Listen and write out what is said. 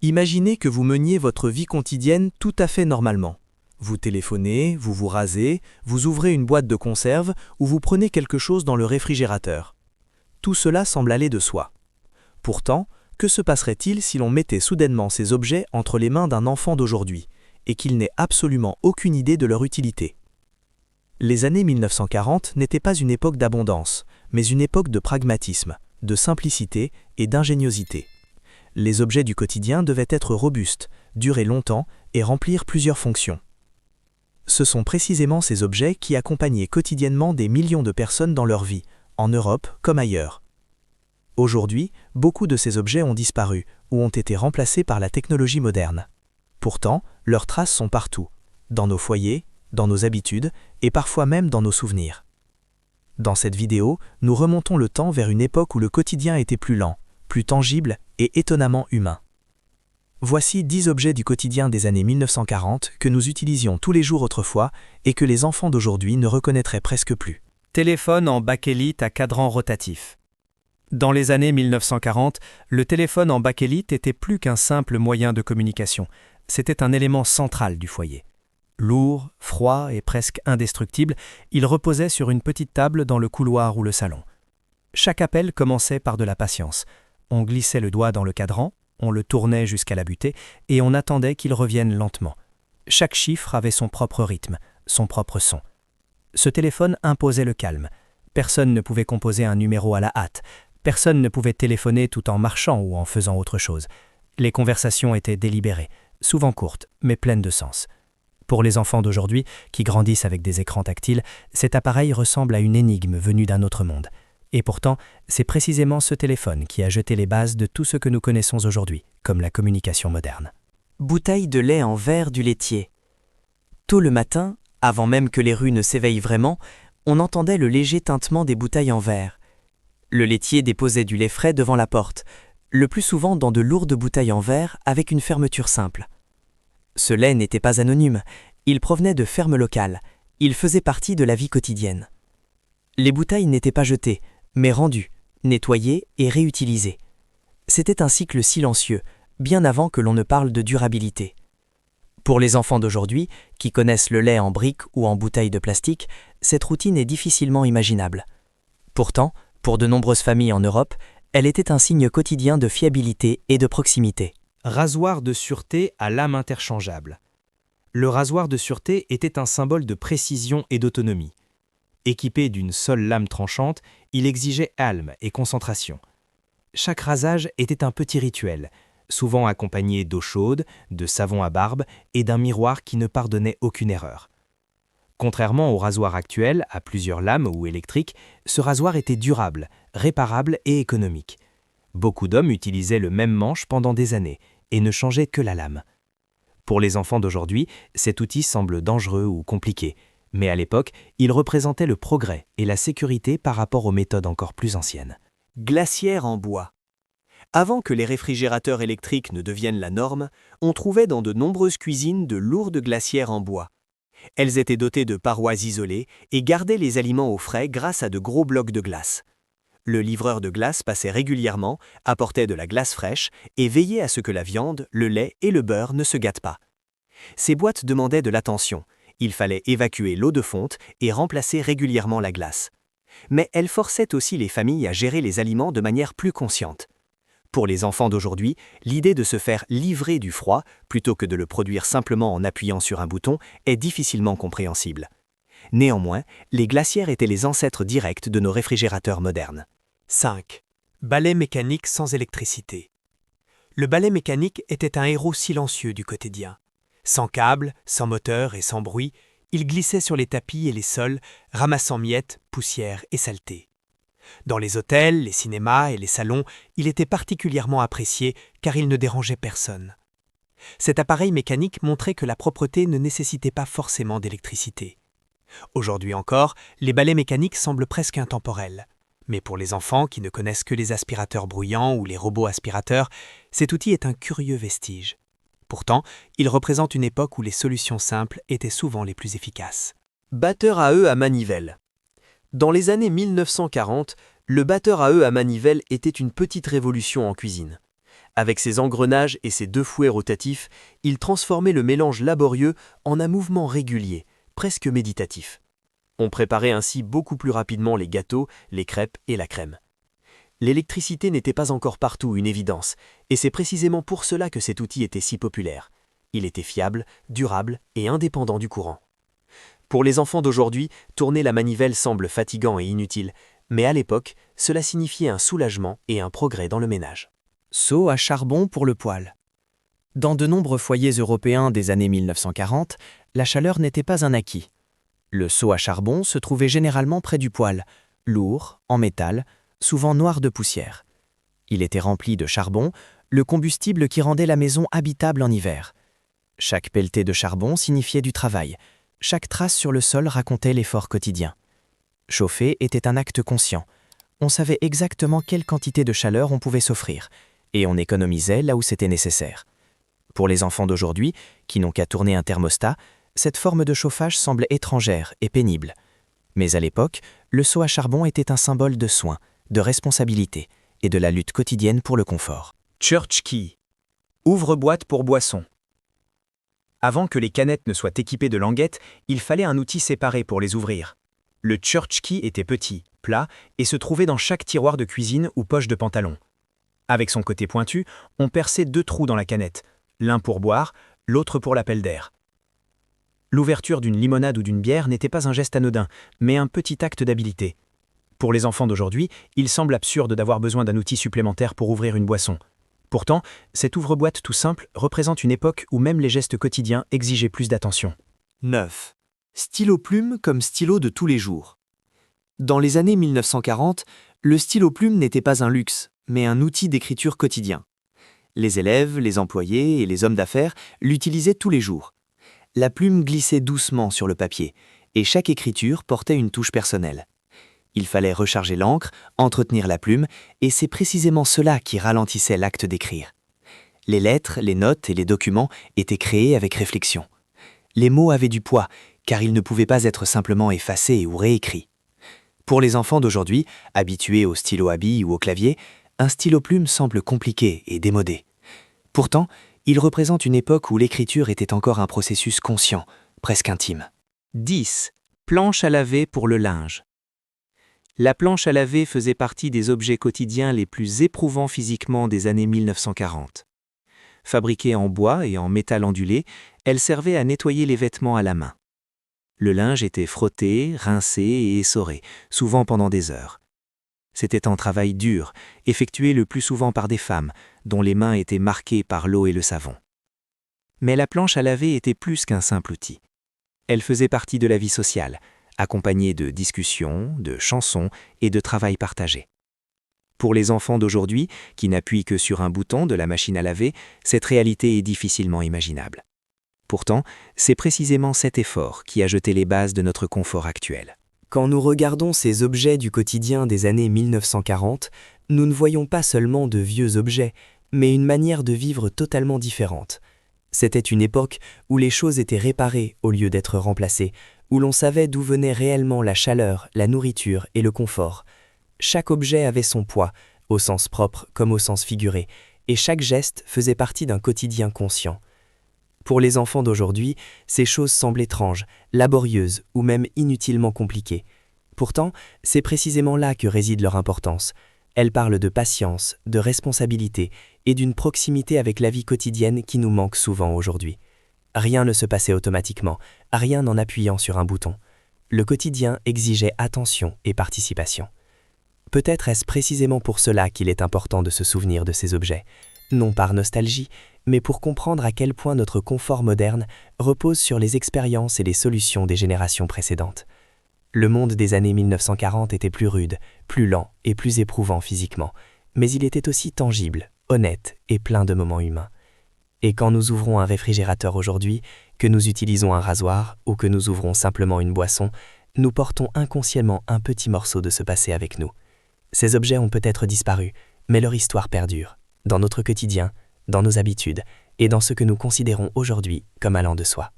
Imaginez que vous meniez votre vie quotidienne tout à fait normalement. Vous téléphonez, vous vous rasez, vous ouvrez une boîte de conserve ou vous prenez quelque chose dans le réfrigérateur. Tout cela semble aller de soi. Pourtant, que se passerait-il si l'on mettait soudainement ces objets entre les mains d'un enfant d'aujourd'hui et qu'il n'ait absolument aucune idée de leur utilité? Les années 1940 n'étaient pas une époque d'abondance, mais une époque de pragmatisme, de simplicité et d'ingéniosité. Les objets du quotidien devaient être robustes, durer longtemps et remplir plusieurs fonctions. Ce sont précisément ces objets qui accompagnaient quotidiennement des millions de personnes dans leur vie, en Europe comme ailleurs. Aujourd'hui, beaucoup de ces objets ont disparu ou ont été remplacés par la technologie moderne. Pourtant, leurs traces sont partout, dans nos foyers, dans nos habitudes et parfois même dans nos souvenirs. Dans cette vidéo, nous remontons le temps vers une époque où le quotidien était plus lent, plus tangible et étonnamment humain. Voici 10 objets du quotidien des années 1940 que nous utilisions tous les jours autrefois et que les enfants d'aujourd'hui ne reconnaîtraient presque plus. Téléphone en bakélite à cadran rotatif. Dans les années 1940, le téléphone en bakélite était plus qu'un simple moyen de communication. C'était un élément central du foyer. Lourd, froid et presque indestructible, il reposait sur une petite table dans le couloir ou le salon. Chaque appel commençait par de la patience. On glissait le doigt dans le cadran, on le tournait jusqu'à la butée et on attendait qu'il revienne lentement. Chaque chiffre avait son propre rythme, son propre son. Ce téléphone imposait le calme. Personne ne pouvait composer un numéro à la hâte. Personne ne pouvait téléphoner tout en marchant ou en faisant autre chose. Les conversations étaient délibérées, souvent courtes, mais pleines de sens. Pour les enfants d'aujourd'hui, qui grandissent avec des écrans tactiles, cet appareil ressemble à une énigme venue d'un autre monde. Et pourtant, c'est précisément ce téléphone qui a jeté les bases de tout ce que nous connaissons aujourd'hui, comme la communication moderne. Bouteille de lait en verre du laitier. Tôt le matin, avant même que les rues ne s'éveillent vraiment, on entendait le léger tintement des bouteilles en verre. Le laitier déposait du lait frais devant la porte, le plus souvent dans de lourdes bouteilles en verre avec une fermeture simple. Ce lait n'était pas anonyme, il provenait de fermes locales, il faisait partie de la vie quotidienne. Les bouteilles n'étaient pas jetées, mais rendues, nettoyées et réutilisées. C'était un cycle silencieux, bien avant que l'on ne parle de durabilité. Pour les enfants d'aujourd'hui, qui connaissent le lait en briques ou en bouteilles de plastique, cette routine est difficilement imaginable. Pourtant, pour de nombreuses familles en Europe, elle était un signe quotidien de fiabilité et de proximité. Rasoir de sûreté à lame interchangeable. Le rasoir de sûreté était un symbole de précision et d'autonomie. Équipé d'une seule lame tranchante, il exigeait calme et concentration. Chaque rasage était un petit rituel, souvent accompagné d'eau chaude, de savon à barbe et d'un miroir qui ne pardonnait aucune erreur. Contrairement au rasoir actuel, à plusieurs lames ou électriques, ce rasoir était durable, réparable et économique. Beaucoup d'hommes utilisaient le même manche pendant des années et ne changeaient que la lame. Pour les enfants d'aujourd'hui, cet outil semble dangereux ou compliqué, mais à l'époque, il représentait le progrès et la sécurité par rapport aux méthodes encore plus anciennes. Glacière en bois. Avant que les réfrigérateurs électriques ne deviennent la norme, on trouvait dans de nombreuses cuisines de lourdes glacières en bois. Elles étaient dotées de parois isolées et gardaient les aliments au frais grâce à de gros blocs de glace. Le livreur de glace passait régulièrement, apportait de la glace fraîche et veillait à ce que la viande, le lait et le beurre ne se gâtent pas. Ces boîtes demandaient de l'attention. Il fallait évacuer l'eau de fonte et remplacer régulièrement la glace. Mais elles forçaient aussi les familles à gérer les aliments de manière plus consciente. Pour les enfants d'aujourd'hui, l'idée de se faire livrer du froid, plutôt que de le produire simplement en appuyant sur un bouton, est difficilement compréhensible. Néanmoins, les glacières étaient les ancêtres directs de nos réfrigérateurs modernes. 5. Balai mécanique sans électricité. Le balai mécanique était un héros silencieux du quotidien. Sans câble, sans moteur et sans bruit, il glissait sur les tapis et les sols, ramassant miettes, poussière et saleté. Dans les hôtels, les cinémas et les salons, il était particulièrement apprécié car il ne dérangeait personne. Cet appareil mécanique montrait que la propreté ne nécessitait pas forcément d'électricité. Aujourd'hui encore, les balais mécaniques semblent presque intemporels. Mais pour les enfants qui ne connaissent que les aspirateurs bruyants ou les robots aspirateurs, cet outil est un curieux vestige. Pourtant, il représente une époque où les solutions simples étaient souvent les plus efficaces. Batteur à œufs à manivelle. Dans les années 1940, le batteur à œufs à manivelle était une petite révolution en cuisine. Avec ses engrenages et ses 2 fouets rotatifs, il transformait le mélange laborieux en un mouvement régulier, presque méditatif. On préparait ainsi beaucoup plus rapidement les gâteaux, les crêpes et la crème. L'électricité n'était pas encore partout une évidence, et c'est précisément pour cela que cet outil était si populaire. Il était fiable, durable et indépendant du courant. Pour les enfants d'aujourd'hui, tourner la manivelle semble fatigant et inutile, mais à l'époque, cela signifiait un soulagement et un progrès dans le ménage. Seau à charbon pour le poêle. Dans de nombreux foyers européens des années 1940, la chaleur n'était pas un acquis. Le seau à charbon se trouvait généralement près du poêle, lourd, en métal, souvent noir de poussière. Il était rempli de charbon, le combustible qui rendait la maison habitable en hiver. Chaque pelletée de charbon signifiait du travail. Chaque trace sur le sol racontait l'effort quotidien. Chauffer était un acte conscient. On savait exactement quelle quantité de chaleur on pouvait s'offrir, et on économisait là où c'était nécessaire. Pour les enfants d'aujourd'hui, qui n'ont qu'à tourner un thermostat, cette forme de chauffage semble étrangère et pénible. Mais à l'époque, le seau à charbon était un symbole de soin, de responsabilité et de la lutte quotidienne pour le confort. Church Key. Ouvre-boîte pour boissons. Avant que les canettes ne soient équipées de languettes, il fallait un outil séparé pour les ouvrir. Le Church Key était petit, plat et se trouvait dans chaque tiroir de cuisine ou poche de pantalon. Avec son côté pointu, on perçait 2 trous dans la canette, l'un pour boire, l'autre pour l'appel d'air. L'ouverture d'une limonade ou d'une bière n'était pas un geste anodin, mais un petit acte d'habileté. Pour les enfants d'aujourd'hui, il semble absurde d'avoir besoin d'un outil supplémentaire pour ouvrir une boisson. Pourtant, cet ouvre-boîte tout simple représente une époque où même les gestes quotidiens exigeaient plus d'attention. 9. Stylo-plume comme stylo de tous les jours. Dans les années 1940, le stylo-plume n'était pas un luxe, mais un outil d'écriture quotidien. Les élèves, les employés et les hommes d'affaires l'utilisaient tous les jours. La plume glissait doucement sur le papier, et chaque écriture portait une touche personnelle. Il fallait recharger l'encre, entretenir la plume, et c'est précisément cela qui ralentissait l'acte d'écrire. Les lettres, les notes et les documents étaient créés avec réflexion. Les mots avaient du poids, car ils ne pouvaient pas être simplement effacés ou réécrits. Pour les enfants d'aujourd'hui, habitués au stylo à billes ou au clavier, un stylo-plume semble compliqué et démodé. Pourtant, il représente une époque où l'écriture était encore un processus conscient, presque intime. 10. Planche à laver pour le linge. La planche à laver faisait partie des objets quotidiens les plus éprouvants physiquement des années 1940. Fabriquée en bois et en métal ondulé, elle servait à nettoyer les vêtements à la main. Le linge était frotté, rincé et essoré, souvent pendant des heures. C'était un travail dur, effectué le plus souvent par des femmes, dont les mains étaient marquées par l'eau et le savon. Mais la planche à laver était plus qu'un simple outil. Elle faisait partie de la vie sociale, accompagnée de discussions, de chansons et de travail partagé. Pour les enfants d'aujourd'hui, qui n'appuient que sur un bouton de la machine à laver, cette réalité est difficilement imaginable. Pourtant, c'est précisément cet effort qui a jeté les bases de notre confort actuel. Quand nous regardons ces objets du quotidien des années 1940, nous ne voyons pas seulement de vieux objets, mais une manière de vivre totalement différente. C'était une époque où les choses étaient réparées au lieu d'être remplacées, où l'on savait d'où venait réellement la chaleur, la nourriture et le confort. Chaque objet avait son poids, au sens propre comme au sens figuré, et chaque geste faisait partie d'un quotidien conscient. Pour les enfants d'aujourd'hui, ces choses semblent étranges, laborieuses ou même inutilement compliquées. Pourtant, c'est précisément là que réside leur importance. Elles parlent de patience, de responsabilité et d'une proximité avec la vie quotidienne qui nous manque souvent aujourd'hui. Rien ne se passait automatiquement, rien en appuyant sur un bouton. Le quotidien exigeait attention et participation. Peut-être est-ce précisément pour cela qu'il est important de se souvenir de ces objets, non par nostalgie, mais pour comprendre à quel point notre confort moderne repose sur les expériences et les solutions des générations précédentes. Le monde des années 1940 était plus rude, plus lent et plus éprouvant physiquement, mais il était aussi tangible, honnête et plein de moments humains. Et quand nous ouvrons un réfrigérateur aujourd'hui, que nous utilisons un rasoir ou que nous ouvrons simplement une boisson, nous portons inconsciemment un petit morceau de ce passé avec nous. Ces objets ont peut-être disparu, mais leur histoire perdure, dans notre quotidien, dans nos habitudes et dans ce que nous considérons aujourd'hui comme allant de soi.